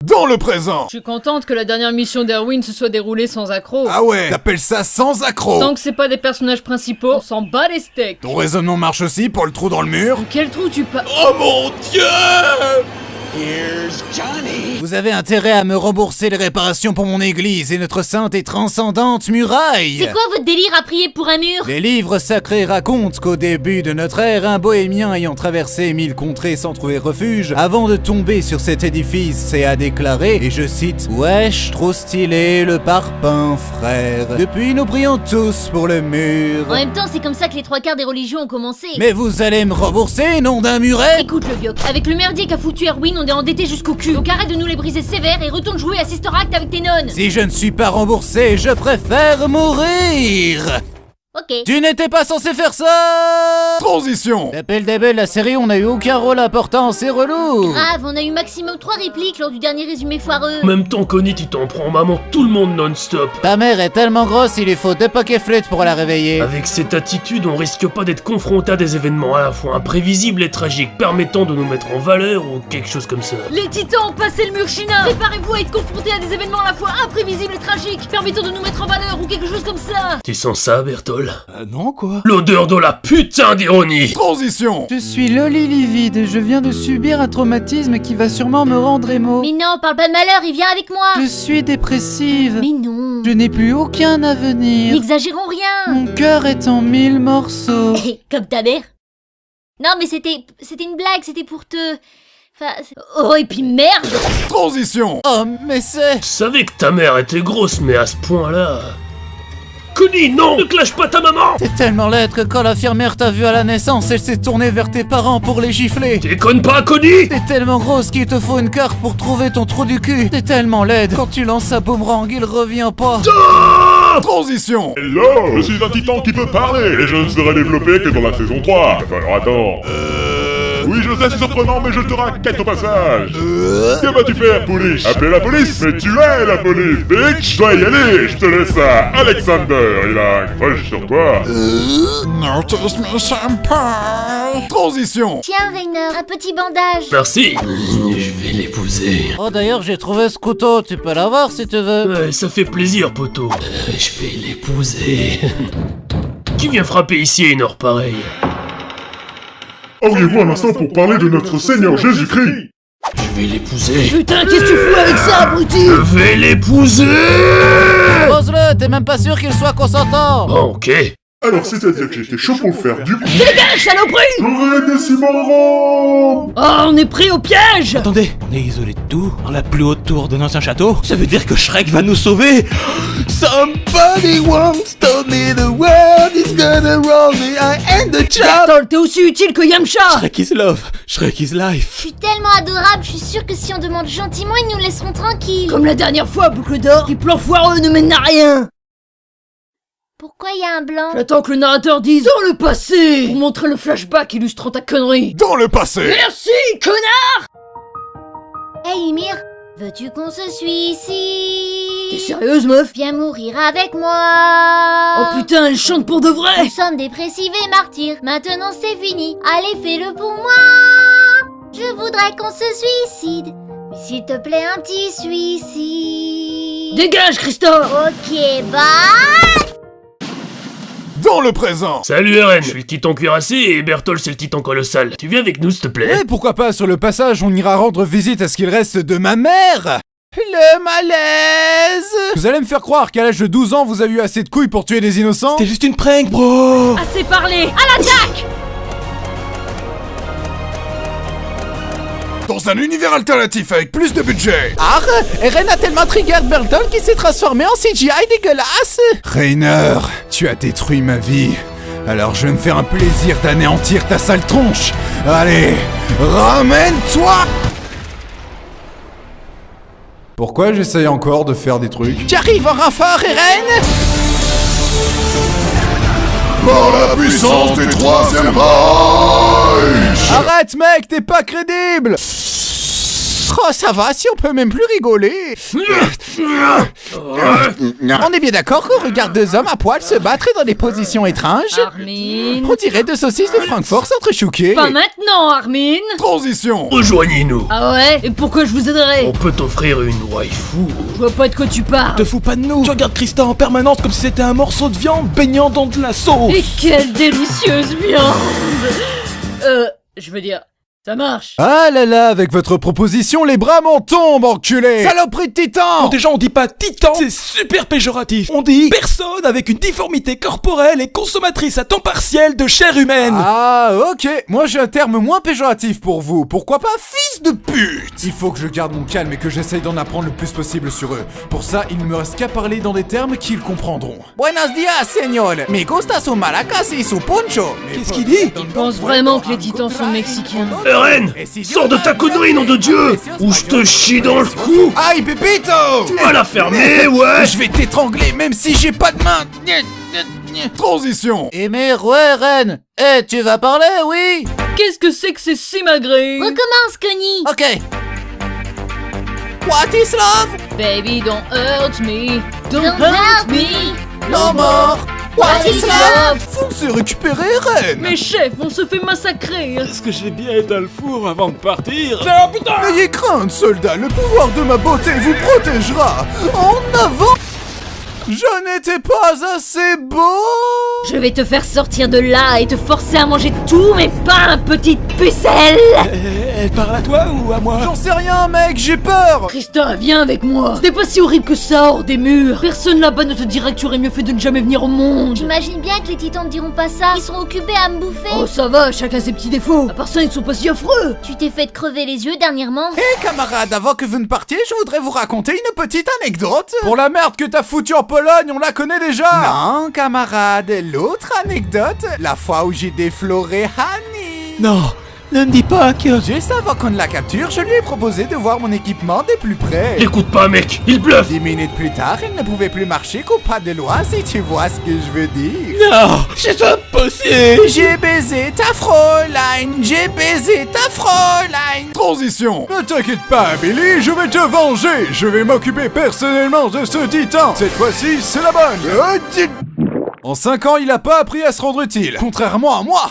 Dans le présent. Je suis contente que la dernière mission d'Erwin se soit déroulée sans accroc. Ah ouais, t'appelles ça sans accroc? Tant que c'est pas des personnages principaux, on s'en bat les steaks. Ton raisonnement marche aussi pour le trou dans le mur? Quel trou tu pas... Oh mon Dieu! Here's Johnny. Vous avez intérêt à me rembourser les réparations pour mon église et notre sainte et transcendante muraille. C'est quoi votre délire à prier pour un mur? Les livres sacrés racontent qu'au début de notre ère, un bohémien ayant traversé 1000 contrées sans trouver refuge, avant de tomber sur cet édifice, s'est à déclarer, et je cite, « Wesh, trop stylé le parpaing, frère. Depuis, nous prions tous pour le mur. En même temps, c'est comme ça que les 3/4 des religions ont commencé. » Mais vous allez me rembourser, nom d'un muret? Écoute le vieux, avec le merdier qu'a foutu Erwin, on est endetté jusqu'au cul. Donc arrête de nous les briser sévère et retourne jouer à Sister Act avec tes nonnes. Si je ne suis pas remboursé, je préfère mourir. Ok. Tu n'étais pas censé faire ça! Transition! D'appel d'Abel, la série, on a eu aucun rôle important, c'est relou! Grave, on a eu maximum 3 répliques lors du dernier résumé foireux. En même temps, Connie, tu t'en prends maman tout le monde non-stop. Ta mère est tellement grosse, il lui faut 2 pokéflutes pour la réveiller. Avec cette attitude, on risque pas d'être confronté à des événements à la fois imprévisibles et tragiques, permettant de nous mettre en valeur ou quelque chose comme ça. Les titans ont passé le mur chinois. Préparez-vous à être confrontés à des événements à la fois imprévisibles et tragiques, permettant de nous mettre en valeur ou quelque chose comme ça. Tu sens ça, Bertol? Non, quoi? L'odeur de la putain d'ironie! Transition! Je suis Loli livide et je viens de subir un traumatisme qui va sûrement me rendre émo. Mais non, parle pas de malheur, il vient avec moi. Je suis dépressive. Mais non. Je n'ai plus aucun avenir. N'exagérons rien. Mon cœur est en 1000 morceaux. Comme ta mère. Non mais c'était une blague, c'était pour te... Enfin... Oh et puis merde. Transition! Oh, mais c'est... Je savais que ta mère était grosse, mais à ce point-là... Connie, non! Ne clash pas ta maman! T'es tellement laide que quand l'infirmière t'a vu à la naissance, elle s'est tournée vers tes parents pour les gifler. Déconne pas, Connie! T'es tellement grosse qu'il te faut une carte pour trouver ton trou du cul. T'es tellement laide, quand tu lances un boomerang, il revient pas. Transition! Hello, je suis un titan qui peut parler et je ne serai développé que dans la saison 3. Alors attends. Oui, je sais, c'est surprenant, mais je te raquette au passage. Que vas-tu faire, police? Appeler la police? Mais tu es la police, bitch! Je dois y aller, je te laisse ça. Alexander, il a un crush sur toi. Notice me senpai. Transition! Tiens Rainer, un petit bandage. Merci. Je vais l'épouser. Oh, d'ailleurs, j'ai trouvé ce couteau, tu peux l'avoir si tu veux. Ouais, ça fait plaisir, poteau. Je vais l'épouser. Qui vient frapper ici à une heure pareille? Auriez-vous un instant pour parler de notre Seigneur Jésus-Christ? Je vais l'épouser. Putain, qu'est-ce que tu fous avec ça, abruti? Je vais l'épouser! Pose-le, t'es même pas sûr qu'il soit consentant. Bon, ok. Alors, c'est-à-dire que j'étais chaud pour le faire, du coup... Dégage, saloperie! J'aurais des cimarrons! Oh, on est pris au piège! Attendez, on est isolé de tout, dans la plus haute tour d'un ancien château. Ça veut dire que Shrek va nous sauver. Somebody wants to me, the world is gonna roll me, I am the child. Bertol, t'es aussi utile que Yamcha! Shrek is love, Shrek is life. Je suis tellement adorable, je suis sûre que si on demande gentiment, ils nous laisseront tranquilles. Comme la dernière fois, boucle d'or, tes plans foireux ne mènent à rien! Pourquoi il y a un blanc? J'attends que le narrateur dise « Dans le passé !» pour montrer le flashback illustrant ta connerie. Dans le passé! Merci, connard! Hey Ymir, veux-tu qu'on se suicide? T'es sérieuse, meuf? Viens mourir avec moi. Oh putain, elle chante pour de vrai! Nous sommes dépressifs et martyrs, maintenant c'est fini. Allez, fais-le pour moi. Je voudrais qu'on se suicide, mais s'il te plaît, un petit suicide. Dégage, Christophe! Ok, bye. Dans le présent! Salut Eren, je suis le titan cuirassé et Bertol c'est le titan colossal. Tu viens avec nous s'il te plaît? Et pourquoi pas, sur le passage, on ira rendre visite à ce qu'il reste de ma mère! Le malaise! Vous allez me faire croire qu'à l'âge de 12 ans, vous avez eu assez de couilles pour tuer des innocents? C'était juste une prank, bro. Assez parlé! À l'attaque! Dans un univers alternatif avec plus de budget! Ah! Eren a tellement trigger Bertol qu'il s'est transformé en CGI dégueulasse! Rainer, tu as détruit ma vie. Alors je vais me faire un plaisir d'anéantir ta sale tronche! Allez, ramène-toi! Pourquoi j'essaye encore de faire des trucs? J'arrive en renfort, Eren! Par la puissance du troisième Reich! Arrête, mec, t'es pas crédible! Oh, ça va, si on peut même plus rigoler. On est bien d'accord qu'on regarde deux hommes à poil se battre dans des positions étranges? Armin. On dirait deux saucisses de Francfort s'entrechoquer. Pas maintenant, Armin. Transition. Rejoignez-nous. Ah ouais? Et pourquoi je vous aiderais? On peut t'offrir une waifu. Je vois pas de quoi tu parles. Te fous pas de nous. Tu regardes Krista en permanence comme si c'était un morceau de viande baignant dans de la sauce. Et quelle délicieuse viande. Je veux dire, ça marche. Ah là là, avec votre proposition, les bras m'en tombent, enculé. Saloperie de titan. Bon, déjà, on dit pas titan, c'est super péjoratif. On dit personne avec une difformité corporelle et consommatrice à temps partiel de chair humaine. Ah, ok. Moi, j'ai un terme moins péjoratif pour vous. Pourquoi pas fils de pute? Il faut que je garde mon calme et que j'essaye d'en apprendre le plus possible sur eux. Pour ça, il ne me reste qu'à parler dans des termes qu'ils comprendront. Buenos dias, señor. Me gusta su maracas y su poncho. Qu'est-ce qu'il dit? Il pense vraiment que les titans sont mexicains. Eren, sors de ta connerie, nom de Dieu, ou je te chie dans le cou. Aïe, Pépito. Tu vas la fermer, ouais. Je vais t'étrangler même si j'ai pas de main. Transition. Eh mais ouais, Ren. Eh, tu vas parler, oui? Qu'est-ce que c'est que ces simagrées? Recommence, Connie. Ok. What is love? Baby, don't hurt me. Don't hurt me. No more. What is love? Foncez récupérer, Ren. Mes chefs, on se fait massacrer. Est-ce que j'ai bien été dans le four avant de partir? N'ayez crainte, soldat, le pouvoir de ma beauté vous protégera. En avant. Je n'étais pas assez beau. Je vais te faire sortir de là et te forcer à manger tous mes pains, petite pucelle. Elle parle à toi ou à moi? J'en sais rien, mec, j'ai peur. Krista, viens avec moi. Ce n'est pas si horrible que ça, hors des murs. Personne là-bas ne te dira que tu aurais mieux fait de ne jamais venir au monde. J'imagine bien que les titans ne diront pas ça. Ils sont occupés à me bouffer. Oh, ça va, chacun ses petits défauts. À part ça, ils sont pas si affreux. Tu t'es fait crever les yeux dernièrement. Hé, camarade, avant que vous ne partiez, je voudrais vous raconter une petite anecdote. Pour la merde que t'as foutue en Pologne, on la connaît déjà. Non, camarade, l'autre anecdote, la fois où j'ai défloré Hanni. Non, ne me dis pas que... Juste avant qu'on la capture, je lui ai proposé de voir mon équipement de plus près. L'écoute pas, mec, il bluffe. 10 minutes plus tard, il ne pouvait plus marcher qu'au pas de loi, si tu vois ce que je veux dire. Non, c'est impossible. J'ai baisé ta Fräulein, j'ai baisé ta Fräulein. Transition. Ne t'inquiète pas, Billy, je vais te venger. Je vais m'occuper personnellement de ce titan. Cette fois-ci, c'est la bonne. En 5 ans, il a pas appris à se rendre utile, contrairement à moi.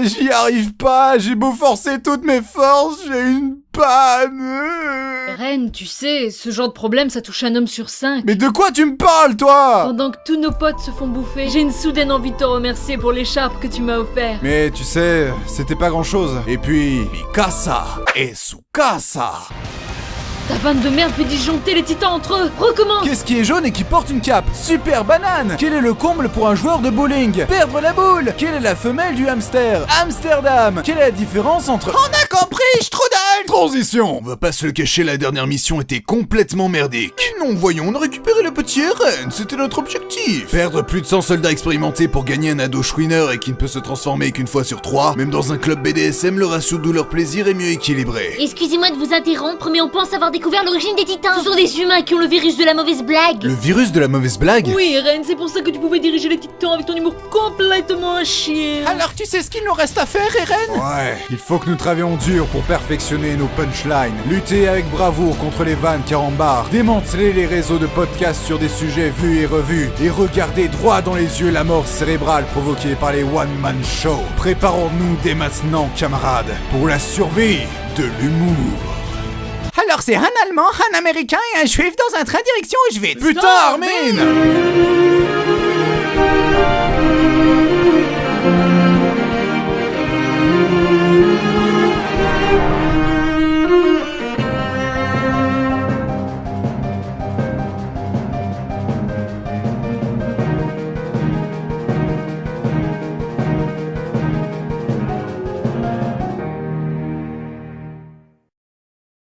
J'y arrive pas, j'ai beau forcer toutes mes forces, j'ai une panne. Ren, tu sais, ce genre de problème, ça touche un homme sur 5. Mais de quoi tu me parles, toi? Pendant que tous nos potes se font bouffer, j'ai une soudaine envie de te remercier pour l'écharpe que tu m'as offert. Mais tu sais, c'était pas grand-chose. Et puis, Mikasa et Tsukasa. Ta vanne de merde fait disjoncter les titans entre eux. Recommence. Qu'est-ce qui est jaune et qui porte une cape? Super banane. Quel est le comble pour un joueur de bowling? Perdre la boule. Quelle est la femelle du hamster? Amsterdam. Quelle est la différence entre... On a compris, Strudel. Transition. On va pas se le cacher, la dernière mission était complètement merdique. Non, voyons, on a récupéré le petit Eren, c'était notre objectif. Perdre plus de 100 soldats expérimentés pour gagner un ado chouineur et qui ne peut se transformer qu'une fois sur 3. Même dans un club BDSM, le ratio douleur-plaisir est mieux équilibré. Excusez-moi de vous interrompre, mais on pense avoir découvert l'origine des titans. Ce sont des humains qui ont le virus de la mauvaise blague. Le virus de la mauvaise blague? Oui, Ren, c'est pour ça que tu pouvais diriger les titans avec ton humour complètement à chier. Alors tu sais ce qu'il nous reste à faire, Eren? Ouais, il faut que nous travaillions dur pour perfectionner nos punchlines, lutter avec bravoure contre les vannes carambars, démanteler les réseaux de podcasts sur des sujets vus et revus, et regarder droit dans les yeux la mort cérébrale provoquée par les one-man shows. Préparons-nous dès maintenant, camarades, pour la survie de l'humour. Alors c'est un Allemand, un Américain et un Juif dans un train direction Auschwitz. Putain, Armin!